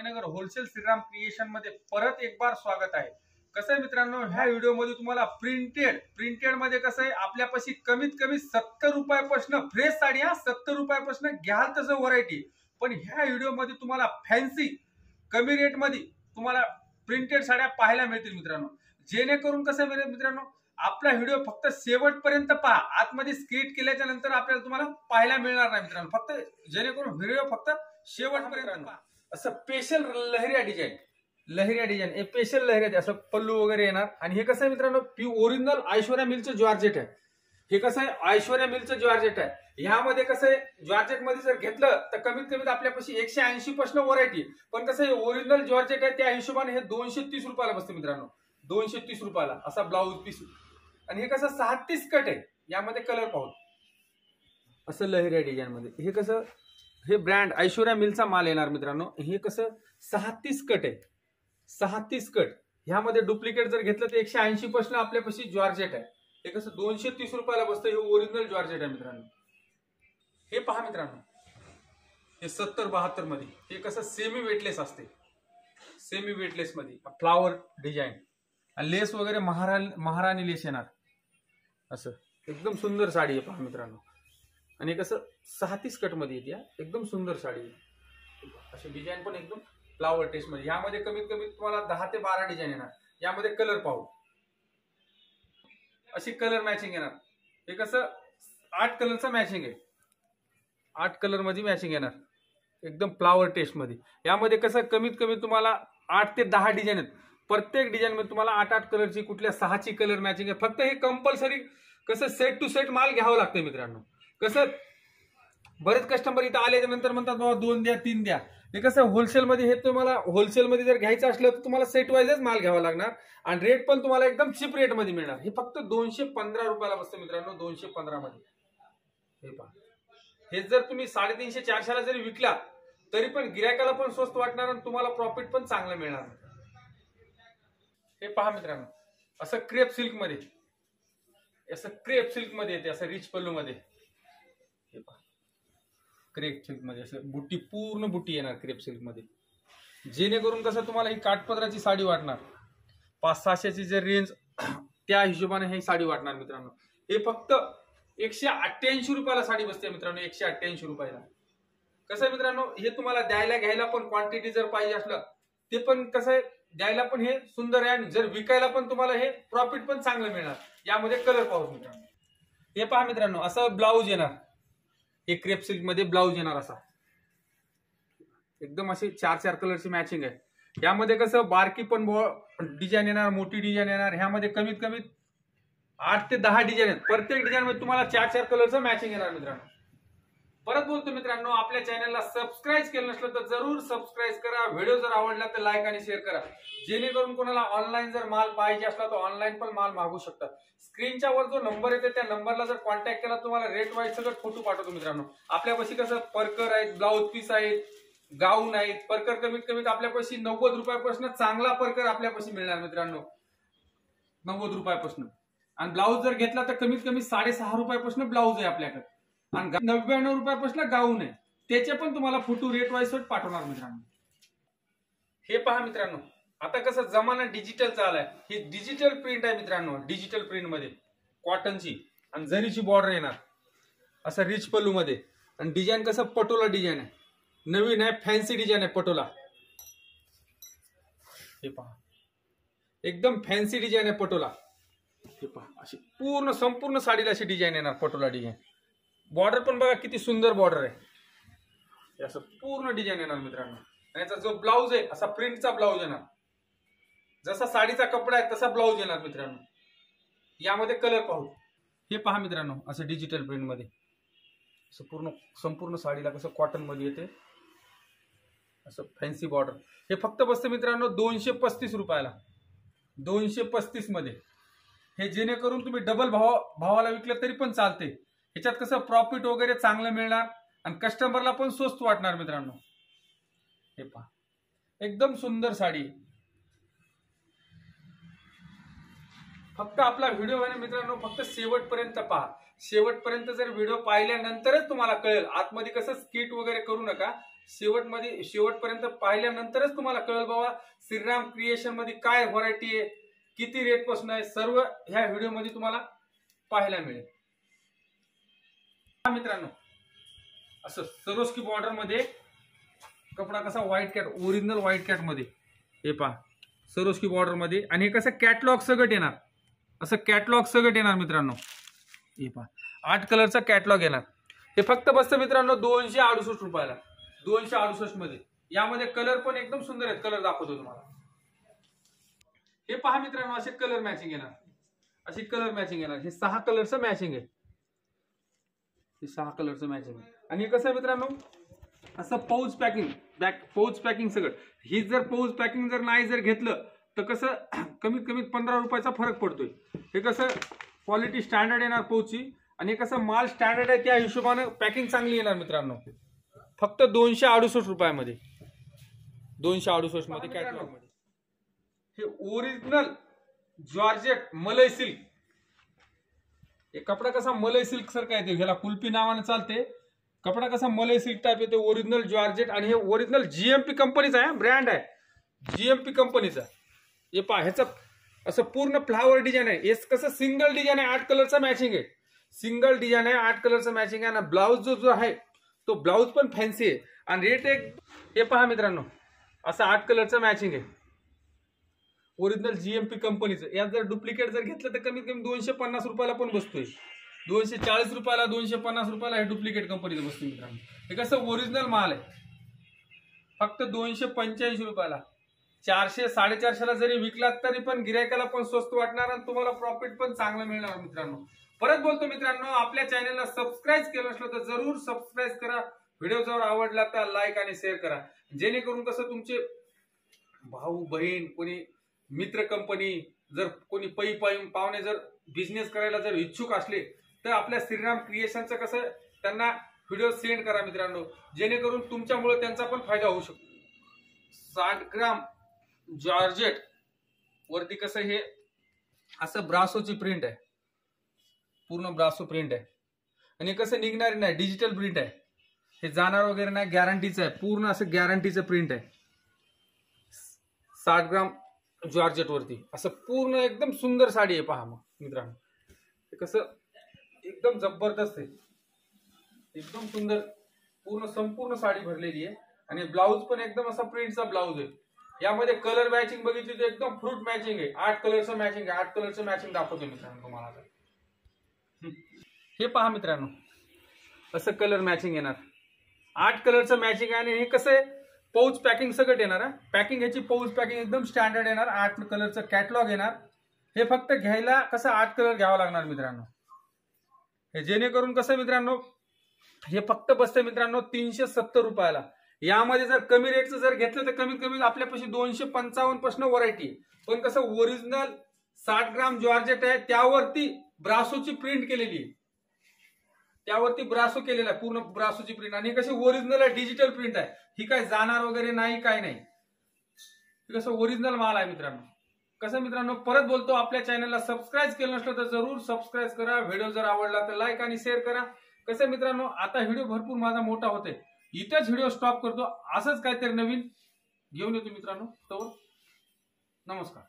नगर wholesale Shriram creation मध्ये परत एक बार स्वागत आहे। कसं आहे मित्रांनो, ह्या व्हिडिओ मध्ये तुम्हाला प्रिंटेड मध्ये कसं आहे, आपल्यापाशी कमीत कमी 70 रुपयापासून फ्रेश साडी, 70 रुपयापासून घ्याल तसं व्हरायटी। पण ह्या व्हिडिओ मध्ये तुम्हाला फॅन्सी कमी रेट मध्ये तुम्हाला प्रिंटेड साड्या पाहायला मिळतील मित्रांनो। जेणेकरून कसं मिळेल मित्रांनो, आपला व्हिडिओ फक्त शेवटपर्यंत पहा। आतमध्ये स्किप केल्याच्या नंतर आपल्याला तुम्हाला पाहायला मिळणार नाही मित्रांनो। फक्त जेणेकरून व्हिडिओ फक्त शेवटपर्यंत पहा। असं स्पेशल लहरिया डिझाइन स्पेशल लहरिया असं पल्लू वगैरे येणार। आणि हे कसं आहे मित्रांनो, ओरिजिनल ऐश्वर्या मिलचं जॉर्जेट आहे। हे कसं आहे, ऐश्वर्या मिलचं जॉर्जेट आहे। ह्यामध्ये कसं आहे, जॉर्जेट मध्ये जर घेतलं तर कमीत कमी आपल्यापाशी 180 पासून व्हरायटी। पण कसं आहे, ओरिजिनल जॉर्जेट आहे, त्या हिशोबाने हे 230 रुपयाला बसते मित्रांनो। 230 रुपयाला असा ब्लाऊज पीस। आणि हे कसं 36 कट आहे, यामध्ये कलर पाहू असं लहरिया डिझाइन मध्ये। हे कसं, हे ब्रँड ऐश्वर्या मिलचा माल येणार मित्रांनो। हे कसं 36 कट आहे, 36 कट। ह्यामध्ये डुप्लिकेट जर घेतलं तर 180 पासून आपल्यापाशी जॉर्जेट आहे। हे कसं 230 रुपयाला बसतं। हे ओरिजिनल जॉर्जेट आहे मित्रांनो। हे पहा मित्रांनो, हे 70-72 मध्ये। हे कसं सेमी वेटलेस असते, सेमी वेटलेस मध्ये फ्लावर डिझाइन आणि लेस वगैरे महाराणी लेस येणार। असं एकदम सुंदर साडी आहे पहा मित्रांनो। आणि कसं 36 कट मध्ये येते, एकदम सुंदर साडी आहे। अशी डिझाइन पण एकदम फ्लावर टेस्ट मध्ये। यामध्ये कमीत कमी तुम्हाला 10 ते 12 डिझाइन येणार। यामध्ये कलर पाहू अशी कलर मॅचिंग येणार। हे कसं 8 कलरचं मॅचिंग आहे, 8 कलर मध्ये मॅचिंग येणार, एकदम फ्लावर टेस्ट मध्ये। यामध्ये कसं कमीत कमी तुम्हाला 8 ते 10 डिझाइन आहेत। प्रत्येक डिझाइन मध्ये तुम्हाला 8-8 कलरची, कुठल्या 6ची कलर मॅचिंग आहे। फक्त हे कंपल्सरी कसं सेट टू सेट माल घ्यावं लागतं मित्रांनो। कसं बरेच कस्टमर इथं आल्याच्या नंतर म्हणतात बाबा 2 द्या 3 द्या। हे कसं होलसेल मध्ये, हे तुम्हाला होलसेल मध्ये जर घ्यायचं असलं तर तुम्हाला सेट वाईजच माल घ्यावा लागणार। आणि रेट पण तुम्हाला एकदम चीप रेट मध्ये मिळणार। हे फक्त 215 रुपयाला बसतं मित्रांनो, 215 मध्ये। हे पहा, हे जर तुम्ही 350-400 ला जरी विकला तरी पण गिरायकाला पण स्वस्त वाटणार आणि तुम्हाला प्रॉफिट पण चांगलं मिळणार। हे पहा मित्रांनो, असं क्रेप सिल्क मध्ये, असं क्रेप सिल्क मध्ये येते, असं रिच पल्लू मध्ये। हे पहा, क्रेप सिल्क मध्ये असं बुट्टी, पूर्ण बुट्टी येणार क्रेप सिल्क मध्ये। जेणेकरून कसं तुम्हाला ही काठपदराची साडी वाटणार। 500-600ची जर रेंज, त्या हिशोबाने ही साडी वाटणार मित्रांनो। हे फक्त 188 रुपयाला साडी बसते मित्रांनो, 188 रुपयाला। कसं आहे मित्रांनो, हे तुम्हाला द्यायला घ्यायला पण क्वांटिटी जर पाहिजे असलं ते पण कसं आहे, द्यायला पण हे सुंदर आहे आणि जर विकायला पण तुम्हाला हे प्रॉफिट पण चांगलं मिळणार। यामध्ये कलर पाहू मित्रांनो। हे पहा मित्रांनो, असं ब्लाऊज येणार। हे क्रेप सिल्क मध्ये ब्लाऊज येणार असा, एकदम अशी 4-4 कलरची मॅचिंग आहे। यामध्ये कसं बारकी पण डिझाइन येणार, मोठी डिझाइन येणार। ह्यामध्ये कमीत कमी 8 ते 10 डिझाइन आहेत। प्रत्येक डिझाइन मध्ये तुम्हाला 4-4 कलरचं मॅचिंग येणार मित्रांनो। परत बोलतो मित्रांनो, आपल्या चॅनलला सबस्क्राईब केलं नसलं तर जरूर सबस्क्राईब करा। व्हिडिओ जर आवडला तर लाईक आणि शेअर करा, जेणेकरून कोणाला ऑनलाईन जर माल पाहिजे असला तर ऑनलाईन पण माल मागू शकतात। स्क्रीनच्या वर जो नंबर येते त्या नंबरला जर कॉन्टॅक्ट केला, तुम्हाला रेट वाईज सगळं फोटो पाठवतो मित्रांनो। आपल्यापाशी कसं परकर आहेत, ब्लाऊज पीस आहेत, गाऊन आहेत। परकर कमीत कमी आपल्यापाशी 90 रुपयापासून चांगला परकर आपल्यापाशी मिळणार मित्रांनो, 90 रुपयापासून। आणि ब्लाऊज जर घेतला तर कमीत कमी 6.5 रुपयापासून ब्लाऊज आहे आपल्याकडे। आणि 99 रुपयापासून गाऊन आहे, त्याचे पण तुम्हाला फोटो रेट वाईज पाठवणार मित्रांनो। हे पहा मित्रांनो, आता कसं जमाना डिजिटलचा आलाय। ही डिजिटल प्रिंट आहे मित्रांनो, डिजिटल प्रिंट मध्ये कॉटनची आणि जरीची बॉर्डर येणार, असं रिच पल्लू मध्ये। आणि डिझाइन कसं पटोला डिझाइन आहे, नवीन आहे, फॅन्सी डिझाइन आहे पटोला। हे पहा, एकदम फॅन्सी डिझाइन आहे पटोला। हे पहा, अशी पूर्ण संपूर्ण साडीला अशी डिझाइन येणार, पटोला डिझाइन। बॉर्डर पण बघा किती सुंदर बॉर्डर आहे, असं पूर्ण डिझाइन येणार मित्रांनो। याचा जो ब्लाऊज आहे असा प्रिंटचा ब्लाऊज येणार, जसा साडीचा कपडा आहे तसा ब्लाऊज येणार मित्रांनो। यामध्ये कलर पाहू। हे पहा मित्रांनो, असं डिजिटल प्रिंट मध्ये असं पूर्ण संपूर्ण साडीला कसं कॉटन मध्ये येते, असं फॅन्सी बॉर्डर। हे फक्त बसते मित्रांनो 235 रुपयाला, 235 मध्ये। हे जेणेकरून तुम्ही डबल भावाला विकलं तरी पण चालते। ह्याच्यात कसं प्रॉफिट वगैरे चांगलं मिळणार आणि कस्टमरला पण स्वस्त वाटणार मित्रांनो। हे पहा, एकदम सुंदर साडी। फक्त आपला व्हिडिओ आहे मित्रांनो, फक्त शेवटपर्यंत पहा। शेवटपर्यंत जर व्हिडिओ पाहिल्यानंतरच तुम्हाला कळेल। आतमध्ये कसं स्किट वगैरे करू नका, शेवटपर्यंत पाहिल्यानंतरच तुम्हाला कळेल बाबा श्रीराम क्रिएशन मध्ये काय व्हरायटी आहे, किती रेट पासून आहे, सर्व ह्या व्हिडिओ मध्ये तुम्हाला पाहायला मिळेल. मित्रांनो, असं सरोस्की बॉर्डर मध्ये कपडा कसा white cat, original white cat मध्ये, हे पहा सरोस्की बॉर्डर मध्ये. आणि हे कसं कॅटलॉग सगळं येणार, असं कॅटलॉग सगळं येणार मित्रांनो. हे पहा 8 कलरचा कॅटलॉग येणार. हे फक्त बसतं मित्रांनो 268 रुपयाला, 268 मध्ये. यामध्ये कलर पण एकदम सुंदर आहेत, कलर दाखवतो तुम्हाला. हे पहा मित्रांनो, असे कलर मॅचिंग येणार, अशी कलर मॅचिंग येणार. हे 6 कलरचं मॅचिंग आहे, हे 6 कलरचं मॅचिंग आहे. आणि हे कसं आहे मित्रांनो, असं पाऊच पॅकिंग, पाऊच पॅकिंग सगळं. ही जर पाऊच पॅकिंग जर नाही जर घेतलं तर कसं कमीत कमी 15 रुपयाचा फरक पडतोय. हे कसं क्वालिटी स्टँडर्ड येणार पाऊचची, आणि कसं माल स्टँडर्ड आहे त्या हिशोबाने पॅकिंग चांगली येणार मित्रांनो. फक्त 268 रुपयामध्ये, 268 मध्ये कॅटलॉग मध्ये. हे ओरिजिनल जॉर्जेट मलई सिल्क. हे कपडा कसा मलई सिल्क सारखा येते, ह्याला कुल्फी नावाने चालते. कपडा कसा मलई सिल्क टाइप येते, ओरिजिनल जॉर्जेट. आणि हे ओरिजिनल जीएमपी कंपनीचा आहे, ब्रँड आहे जीएमपी कंपनीचा. हे पहा, ह्याचं असं पूर्ण फ्लावर डिझाईन आहे. हे कसं सिंगल डिझाईन आहे, 8 कलरचा मॅचिंग आहे, सिंगल डिझाईन आहे, 8 कलरचं मॅचिंग आहे. आणि ब्लाऊज जो आहे तो ब्लाऊज पण फॅन्सी आहे. आणि रेट एक, हे पहा मित्रांनो, असं 8 कलरचं मॅचिंग आहे, ओरिजिनल जीएमपी कंपनीचं. यात जर डुप्लिकेट जर घेतलं तर कमीत कमी 250 रुपयाला पण बसतोय, 240 रुपयाला, 250 रुपयाला हे डुप्लिकेट कंपनीचं बसतोय मित्रांनो. हे कसं ओरिजिनल माल आहे, फक्त 285 रुपयाला. 400 450ला जरी विकलात तरी पण गिरायकाला पण स्वस्त वाटणार आणि तुम्हाला प्रॉफिट पण चांगलं मिळणार मित्रांनो. परत बोलतो मित्रांनो, आपल्या चॅनलला सबस्क्राईब केलं नसलं तर जरूर सबस्क्राईब करा. व्हिडिओ जर आवडला तर लाईक आणि शेअर करा, जेणेकरून कसं तुमचे भाऊ बहीण, कोणी मित्र कंपनी, जर कोणी पाहुणे जर बिझनेस करायला जर इच्छुक असले तर आपल्या श्रीराम क्रिएशनचं कसं त्यांना व्हिडिओ सेंड करा मित्रांनो, जेणेकरून तुमच्यामुळे त्यांचा पण फायदा होऊ शकतो. 60 ग्राम जॉर्जेट वरती कसं हे असं ब्रासोची प्रिंट आहे, पूर्ण ब्रासो प्रिंट आहे. आणि कसं निघणार नाही, डिजिटल प्रिंट आहे, हे जाणार वगैरे नाही, गॅरंटीचं आहे, पूर्ण असं गॅरंटीचं प्रिंट आहे. 60 ग्राम जॉर्जेट वरती असं पूर्ण एकदम सुंदर साडी आहे. पहा मग मित्रांनो, हे कसं एकदम जबरदस्त आहे, एकदम सुंदर, पूर्ण संपूर्ण साडी भरलेली आहे. आणि ब्लाऊज पण एकदम असा प्रिंटचा ब्लाऊज आहे. यामध्ये कलर मॅचिंग बघितली तर एकदम फ्रूट मॅचिंग आहे, 8 कलरचं मॅचिंग आहे. 8 कलरचं मॅचिंग दाखवतो मित्रांनो तुम्हाला. हे पहा मित्रांनो, असं कलर मॅचिंग येणार, 8 कलरचं मॅचिंग आहे. आणि हे कसं आहे, पाऊच पॅकिंग सगळं येणार. पॅकिंग ह्याची पाऊच पॅकिंग एकदम स्टँडर्ड येणार. 8 कलरचं कॅटलॉग येणार. हे फक्त घ्यायला कसं 8 कलर घ्यावा लागणार मित्रांनो. हे जेणेकरून कसं मित्रांनो, हे फक्त बसतं मित्रांनो 370 रुपयाला. यामध्ये जर कमी रेटचं जर घेतलं तर कमीत कमी आपल्यापाशी 255 पासून व्हरायटी आहे. पण कसं ओरिजिनल 60 ग्राम जॉर्जेट आहे, त्यावरती ब्रासोची प्रिंट केलेली आहे, त्यावरती ब्रासो केलेला आहे, पूर्ण ब्रासोची प्रिंट. आणि कशी ओरिजिनल आहे, डिजिटल प्रिंट आहे. ही काय जाणार वगैरे नाही, काय नाही, कसं ओरिजिनल माल आहे मित्रांनो. कसं मित्रांनो, परत बोलतो, आपल्या चॅनलला सबस्क्राईब केलं नसलं तर जरूर सबस्क्राईब करा. व्हिडिओ जर आवडला तर लाईक आणि शेअर करा. कसं मित्रांनो, आता व्हिडिओ भरपूर माझा मोठा होतोय, इथेच व्हिडिओ स्टॉप करतो. असंच काहीतरी नवीन घेऊन येतो मित्रांनो. तर नमस्कार.